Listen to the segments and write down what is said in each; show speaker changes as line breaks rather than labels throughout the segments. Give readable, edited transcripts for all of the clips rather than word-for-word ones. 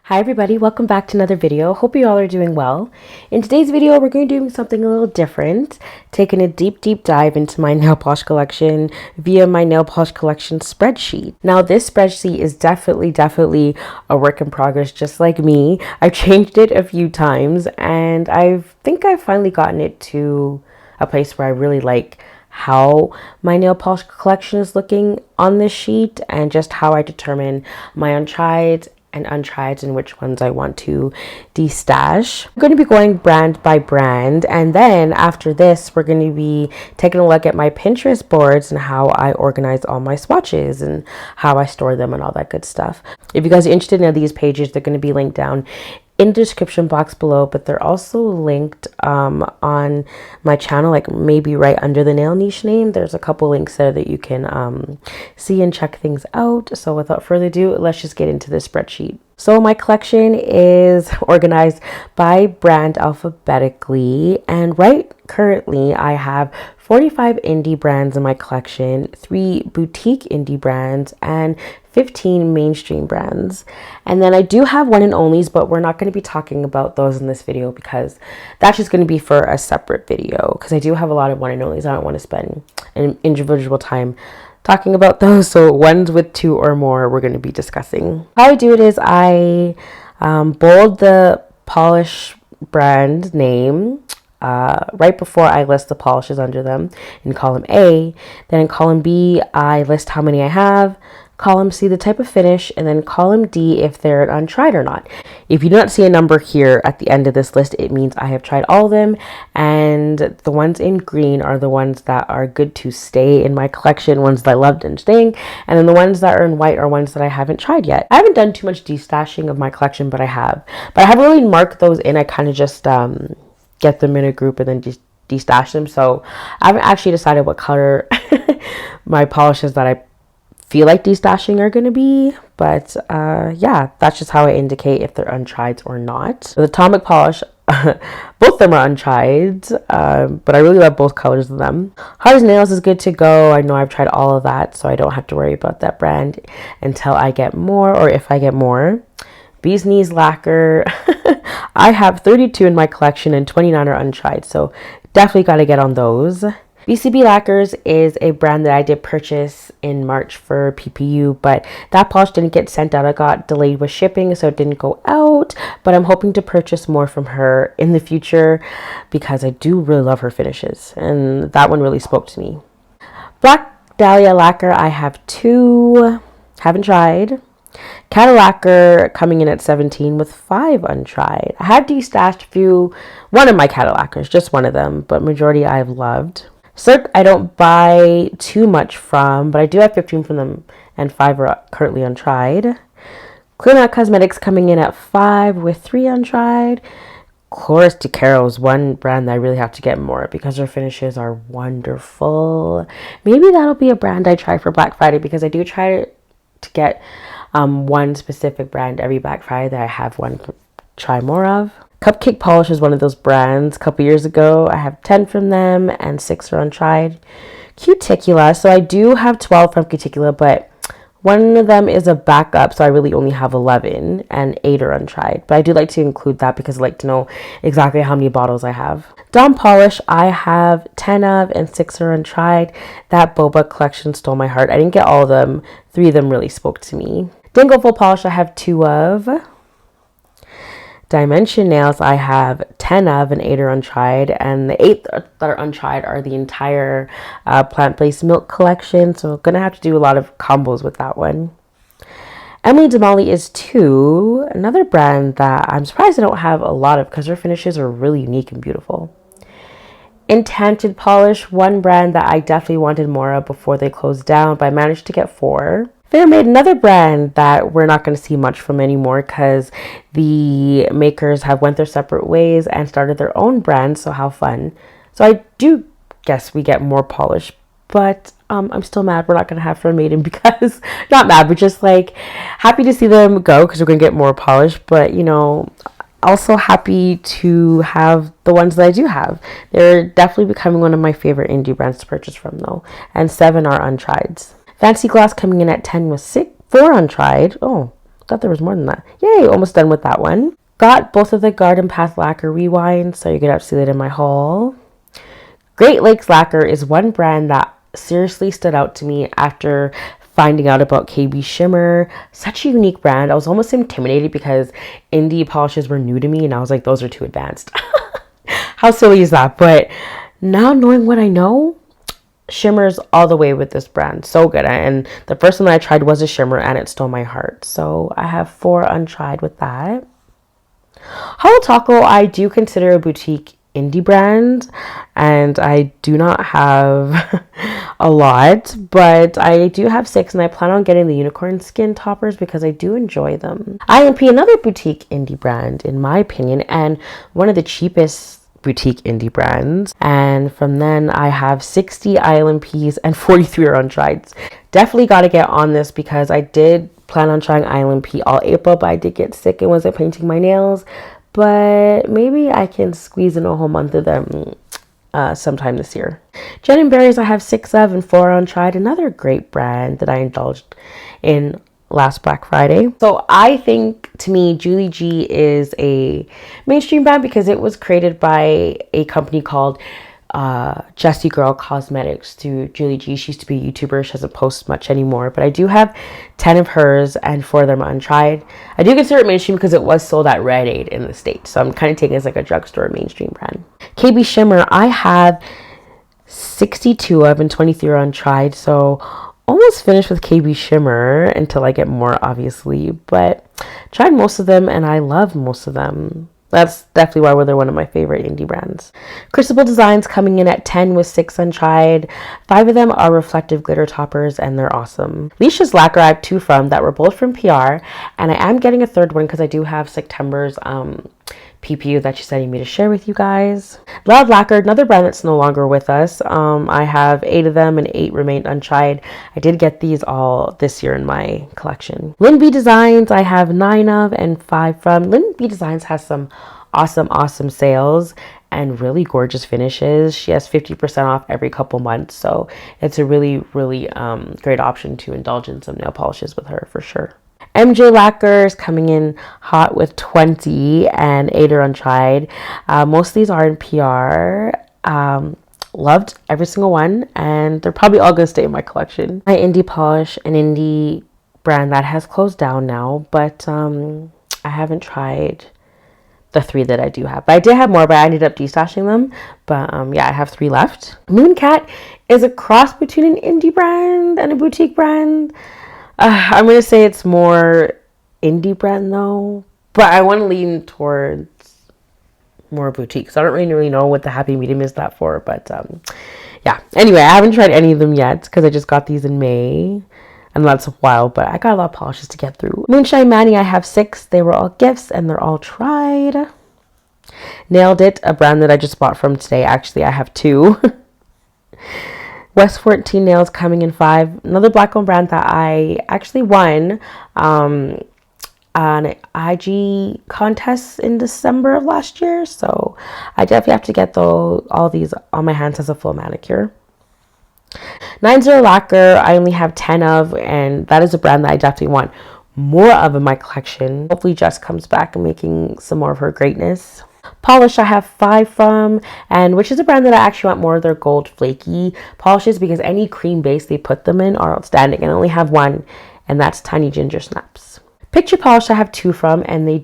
Hi everybody, welcome back to another video. Hope you all are doing well. In today's video, we're going to be doing something a little different, taking a deep dive into my nail polish collection via my nail polish collection spreadsheet. Now this spreadsheet is definitely a work in progress, just like me. I've changed it a few times and I think I've finally gotten it to a place where I really like how my nail polish collection is looking on this sheet and just how I determine my untried and untried and which ones I want to destash. I'm going to be going brand by brand, and then after this we're going to be taking a look at my Pinterest boards and how I organize all my swatches and how I store them and all that good stuff. If you guys are interested in these pages, they're going to be linked down in the description box below, but they're also linked on my channel, like maybe right under the nail niche name. There's a couple links there that you can see and check things out. So without further ado, let's just get into this spreadsheet. So my collection is organized by brand alphabetically, and right currently I have 45 indie brands in my collection, 3 boutique indie brands, and 15 mainstream brands. And then I do have one and onlys, but we're not going to be talking about those in this video because that's just going to be for a separate video, because I do have a lot of one and onlys. I don't want to spend an individual time talking about those. So ones with 2 or more we're going to be discussing. How I do it is I bold the polish brand name right before I list the polishes under them in column A. Then in column B, I list how many I have, column C, the type of finish, and then column D, if they're untried or not. If you do not see a number here at the end of this list, it means I have tried all of them, and the ones in green are the ones that are good to stay in my collection, ones that I loved and staying, and then the ones that are in white are ones that I haven't tried yet. I haven't done too much destashing of my collection, but I haven't really marked those in. I kind of just get them in a group and then just destash them. So I haven't actually decided what color my polishes that I feel like destashing are going to be, but yeah, that's just how I indicate if they're untried or not. So the Atomic polish, both of them are untried, but I really love both colors of them. Hard as Nails is good to go. I know I've tried all of that, so I don't have to worry about that brand until I get more, or if I get more. Bee's Knees Lacquer, I have 32 in my collection and 29 are untried, so definitely got to get on those. BCB Lacquers is a brand that I did purchase in March for PPU, but that polish didn't get sent out. I got delayed with shipping, so it didn't go out, but I'm hoping to purchase more from her in the future because I do really love her finishes, and that one really spoke to me. Black Dahlia Lacquer, I have 2, haven't tried. Cadillacer coming in at 17 with 5 untried. I had destashed one of my Cadillacers, just one of them, but majority I've loved. Cirque I don't buy too much from, but I do have 15 from them and 5 are currently untried. Clear Out Cosmetics coming in at 5 with 3 untried. Chloris de Caro is one brand that I really have to get more because their finishes are wonderful. Maybe that'll be a brand I try for Black Friday, because I do try to get one specific brand every Black Friday that I have one to try more of. Cupcake Polish is one of those brands. A couple years ago, I have 10 from them and 6 are untried. Cuticula, so I do have 12 from Cuticula, but one of them is a backup, so I really only have 11 and 8 are untried. But I do like to include that because I like to know exactly how many bottles I have. Dawn Polish, I have 10 of and 6 are untried. That boba collection stole my heart. I didn't get all of them. 3 of them really spoke to me. Dingle Full Polish, I have 2 of. Dimension Nails, I have 10 of and 8 are untried, and the 8 that are untried are the entire plant-based milk collection, so I'm gonna have to do a lot of combos with that one. Emily Damali is 2, another brand that I'm surprised I don't have a lot of because their finishes are really unique and beautiful. Enchanted Polish, one brand that I definitely wanted more of before they closed down, but I managed to get 4. Fairmade, another brand that we're not going to see much from anymore because the makers have went their separate ways and started their own brand, so how fun. So I do guess we get more polish, but I'm still mad we're not going to have Fairmade because, not mad, but just like happy to see them go because we're going to get more polish, but you know, also happy to have the ones that I do have. They're definitely becoming one of my favorite indie brands to purchase from though, and 7 are untried. Fancy Gloss coming in at 10 with 4 untried. Oh, Thought there was more than that. Yay, almost done with that one. Got both of the Garden Path Lacquer rewinds, so you're gonna have to see that in my haul. Great Lakes Lacquer is one brand that seriously stood out to me after finding out about KB Shimmer. Such a unique brand. I was almost intimidated because indie polishes were new to me, and I was like, those are too advanced. How silly is that? But now knowing what I know, shimmers all the way with this brand. So good. And the first one that I tried was a shimmer, and it stole my heart. So I have 4 untried with that. Holo Taco, I do consider a boutique indie brand, and I do not have a lot, but I do have 6, and I plan on getting the unicorn skin toppers because I do enjoy them. IMP, another boutique indie brand in my opinion, and one of the cheapest boutique indie brands. And from then I have 60 ILMPs and 43 are untried. Definitely got to get on this because I did plan on trying ILMP all April, but I did get sick and wasn't painting my nails. But maybe I can squeeze in a whole month of them sometime this year. Jen and Berries I have 6 of and 4 untried. Another great brand that I indulged in last Black Friday. So I think, to me, Julie G is a mainstream brand because it was created by a company called Jessie Girl Cosmetics through Julie G. She used to be a YouTuber. She doesn't post much anymore, but I do have 10 of hers and 4 of them untried. I do consider it mainstream because it was sold at Rite Aid in the States, so I'm kind of taking it as like a drugstore mainstream brand. KB Shimmer I have 62 of and 23 are untried, so almost finished with KB Shimmer until I get more, obviously, but tried most of them and I love most of them. That's definitely why they're one of my favorite indie brands. Crucible Designs coming in at 10 with 6 untried. 5 of them are reflective glitter toppers and they're awesome. Leisha's Lacquer I have 2 from that were both from PR, and I am getting a third one because I do have September's PPU that she's sending me to share with you guys. Love Lacquer, another brand that's no longer with us. I have 8 of them and 8 remained untried. I did get these all this year in my collection. Lynn B Designs I have 9 of and 5 from. Lynn B Designs has some awesome sales and really gorgeous finishes. She has 50% off every couple months, so it's a really great option to indulge in some nail polishes with her for sure. MJ Lacquer is coming in hot with 20 and 8 are untried. Most of these are in PR. Loved every single one, and they're probably all going to stay in my collection. My Indie Polish, an indie brand that has closed down now, but I haven't tried the 3 that I do have. But I did have more, but I ended up destashing them. But yeah, I have 3 left. Mooncat is a cross between an indie brand and a boutique brand. I'm going to say it's more indie brand though, but I want to lean towards more boutique. So I don't really know what the happy medium is that for, but yeah. Anyway, I haven't tried any of them yet because I just got these in May. And that's a while, but I got a lot of polishes to get through. Moonshine Manny, I have 6. They were all gifts and they're all tried. Nailed It, a brand that I just bought from today. Actually, I have 2. West 14 Nails coming in 5. Another black-owned brand that I actually won an IG contest in December of last year. So I definitely have to get all these on my hands as a full manicure. 90 Lacquer, I only have 10 of, and that is a brand that I definitely want more of in my collection. Hopefully Jess comes back and making some more of her greatness. Polish I have 5 from, and which is a brand that I actually want more of their gold flaky polishes because any cream base they put them in are outstanding, and I only have 1, and that's Tiny Ginger Snaps. Picture Polish I have 2 from, and they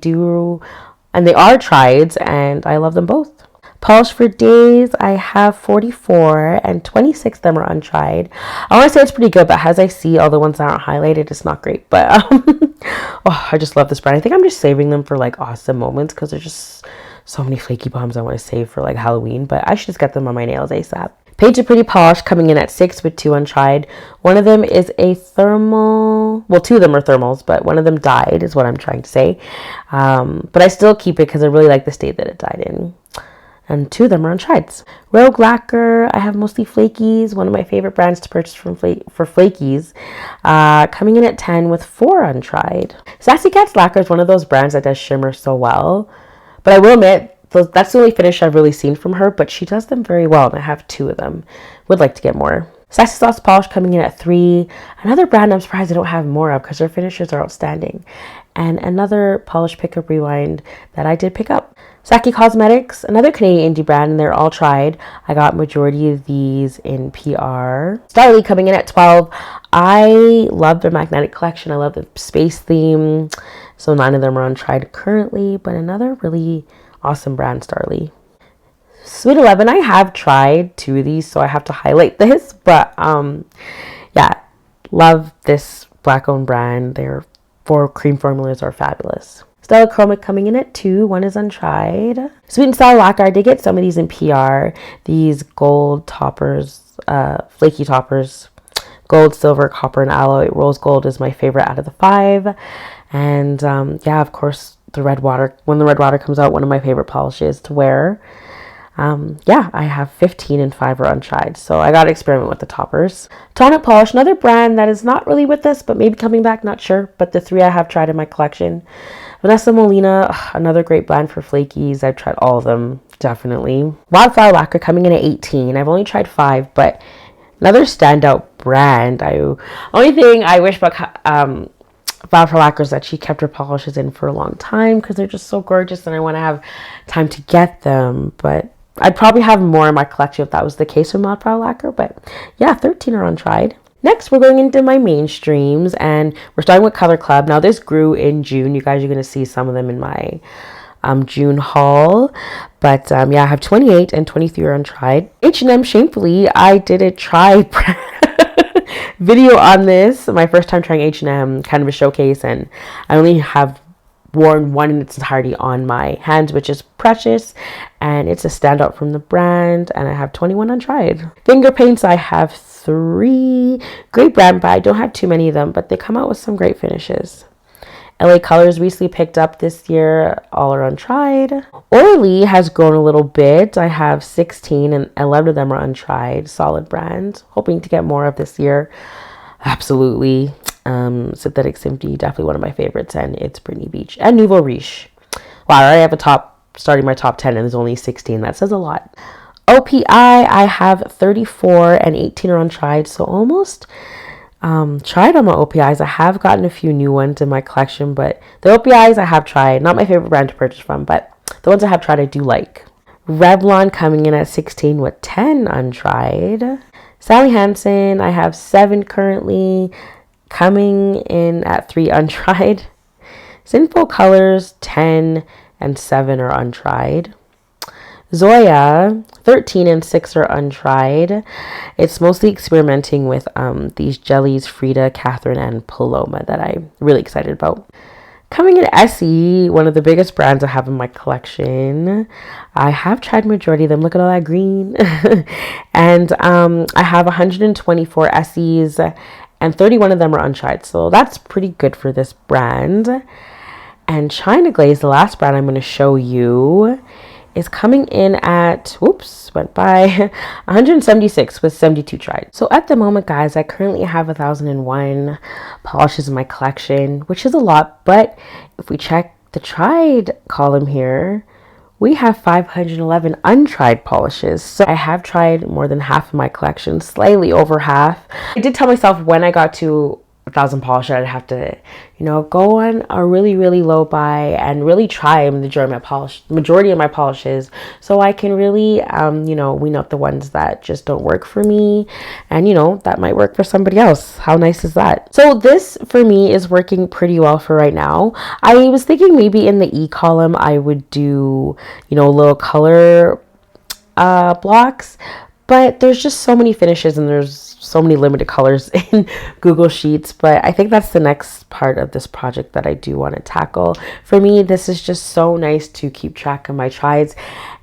are trieds, and I love them both. Polish for Days, I have 44 and 26 of them are untried. I want to say it's pretty good, but as I see all the ones that aren't highlighted, it's not great. But oh, I just love this brand. I think I'm just saving them for like awesome moments because there's just so many flaky bombs I want to save for like Halloween. But I should just get them on my nails ASAP. Paige a Pretty Polish coming in at 6 with 2 untried. One of them is a thermal. Well, 2 of them are thermals, but one of them died is what I'm trying to say. But I still keep it because I really like the state that it died in. And 2 of them are untried. Rogue Lacquer, I have mostly flakies. One of my favorite brands to purchase for flakies. Coming in at 10 with 4 untried. Sassy Cat's Lacquer is one of those brands that does shimmer so well. But I will admit, that's the only finish I've really seen from her. But she does them very well, and I have 2 of them. Would like to get more. Sassy Sauce Polish coming in at 3. Another brand I'm surprised I don't have more of because their finishes are outstanding. and another polish pickup rewind that I did pick up. Saki Cosmetics, another Canadian indie brand, and they're all tried. I got majority of these in PR. Starly coming in at 12. I love their magnetic collection. I love the space theme. So 9 of them are untried currently, but another really awesome brand, Starly. Sweet 11, I have tried 2 of these, so I have to highlight this, but yeah, love this black owned brand. Their 4 cream formulas are fabulous. Stella Chromic coming in at 2. 1 is untried. Sweet and Sour Lacquer. I did get some of these in PR. These gold toppers, flaky toppers. Gold, silver, copper, and alloy. Rose gold is my favorite out of the 5. And yeah, of course, the red water. When the red water comes out, one of my favorite polishes to wear. Yeah, I have 15 and 5 are untried, so I got to experiment with the toppers. Tonic Polish, another brand that is not really with us, but maybe coming back, not sure. But the 3 I have tried in my collection. Vanessa Molina, another great brand for flakies. I've tried all of them, definitely. Wildflower Lacquer coming in at 18. I've only tried 5, but another standout brand. Only thing I wish about Wildflower Lacquer is that she kept her polishes in for a long time because they're just so gorgeous, and I want to have time to get them, but I'd probably have more in my collection if that was the case with Wildflower Lacquer, but yeah, 13 are untried. Next, we're going into my mainstreams, and we're starting with Color Club. Now, this grew in June. You guys are going to see some of them in my June haul, but yeah, I have 28 and 23 are untried. H&M, shamefully, I did a try video on this. My first time trying H&M, kind of a showcase, and I only have worn 1 in its entirety on my hands, which is Precious, and it's a standout from the brand, and I have 21 untried. Finger paints, I have 3. Great brand, but I don't have too many of them, but they come out with some great finishes. LA Colors recently picked up this year, all are untried. Orly has grown a little bit. I have 16 and 11 of them are untried. Solid brand. Hoping to get more of this year. Absolutely. Synthetic Simply, definitely one of my favorites, and it's Brittany Beach. And Nouveau Riche. Wow, I already have starting my top 10, and there's only 16. That says a lot. OPI, I have 34 and 18 are untried, so almost tried on my OPIs. I have gotten a few new ones in my collection, but the OPIs I have tried. Not my favorite brand to purchase from, but the ones I have tried I do like. Revlon coming in at 16 with 10 untried. Sally Hansen, I have 7 currently, coming in at 3 untried. Sinful Colors, 10 and 7 are untried. Zoya, 13 and 6 are untried. It's mostly experimenting with these jellies, Frida, Catherine, and Paloma, that I'm really excited about. Coming in Essie, one of the biggest brands I have in my collection. I have tried majority of them. Look at all that green. And I have 124 Essies, and 31 of them are untried. So that's pretty good for this brand. And China Glaze, the last brand I'm going to show you, is coming in at, whoops, went by 176 with 72 tried. So at the moment, guys, I currently have 1,001 polishes in my collection, which is a lot. But if we check the tried column here, we have 511 untried polishes. So I have tried more than half of my collection, slightly over half. I did tell myself when I got to 1,000 polishes, I'd have to, go on a really, really low buy and really try the majority of my polishes, so I can really, wean out the ones that just don't work for me, and that might work for somebody else. How nice is that? So this for me is working pretty well for right now. I was thinking maybe in the E column I would do, little color blocks, but there's just so many finishes and there's so many limited colors in Google Sheets. But I think that's the next part of this project that I do want to tackle. For me, this is just so nice to keep track of my trieds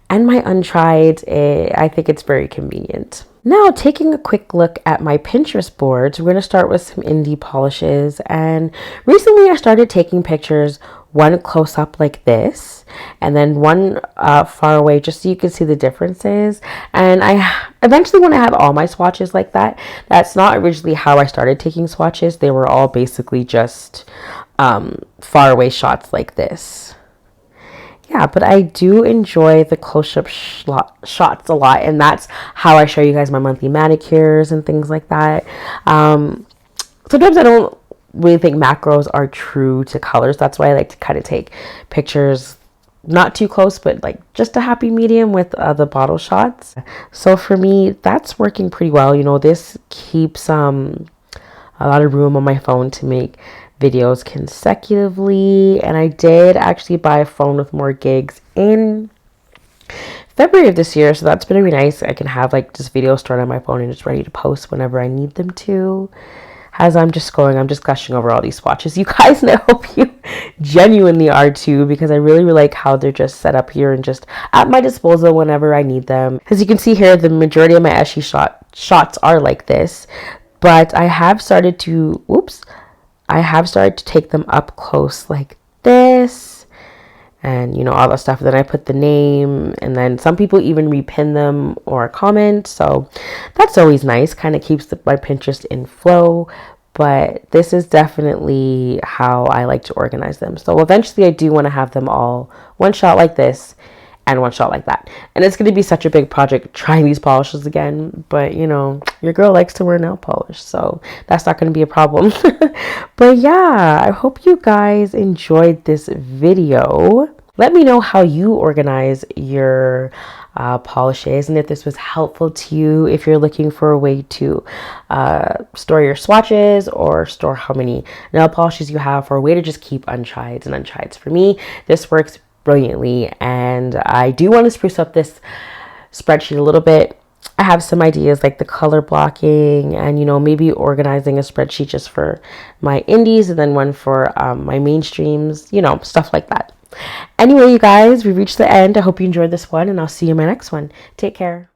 and my untried. I think it's very convenient. Now, taking a quick look at my Pinterest boards, we're going to start with some indie polishes. And recently I started taking pictures, one close up like this, and then one far away, just so you can see the differences. And I eventually want to have all my swatches like that. That's not originally how I started taking swatches. They were all basically just far away shots like this. Yeah, but I do enjoy the close-up shots a lot, and that's how I show you guys my monthly manicures and things like that. Sometimes I don't really think macros are true to colors. That's why I like to kind of take pictures not too close, but like just a happy medium with the bottle shots. So for me, that's working pretty well. You know, this keeps a lot of room on my phone to make videos consecutively. And I did actually buy a phone with more gigs in February of this year, so that's been really nice. I can have like just videos stored on my phone and just ready to post whenever I need them to. As I'm just gushing over all these swatches, you guys, and I hope you genuinely are too, because I really like how they're just set up here and just at my disposal whenever I need them. As you can see here, the majority of my Essie shots are like this, but I have started to take them up close like this. And, you know, all that stuff. Then I put the name, and then some people even repin them or comment. So that's always nice. Kind of keeps my Pinterest in flow. But this is definitely how I like to organize them. So eventually I do want to have them all one shot like this and one shot like that. And it's going to be such a big project trying these polishes again. But, you know, your girl likes to wear nail polish, so that's not going to be a problem. But yeah, I hope you guys enjoyed this video. Let me know how you organize your polishes, and if this was helpful to you, if you're looking for a way to store your swatches or store how many nail polishes you have, or a way to just keep untrieds and untrieds. For me, this works brilliantly, and I do want to spruce up this spreadsheet a little bit. I have some ideas like the color blocking, and, you know, maybe organizing a spreadsheet just for my indies and then one for my mainstreams, you know, stuff like that. Anyway, you guys, we reached the end. I hope you enjoyed this one, and I'll see you in my next one. Take care.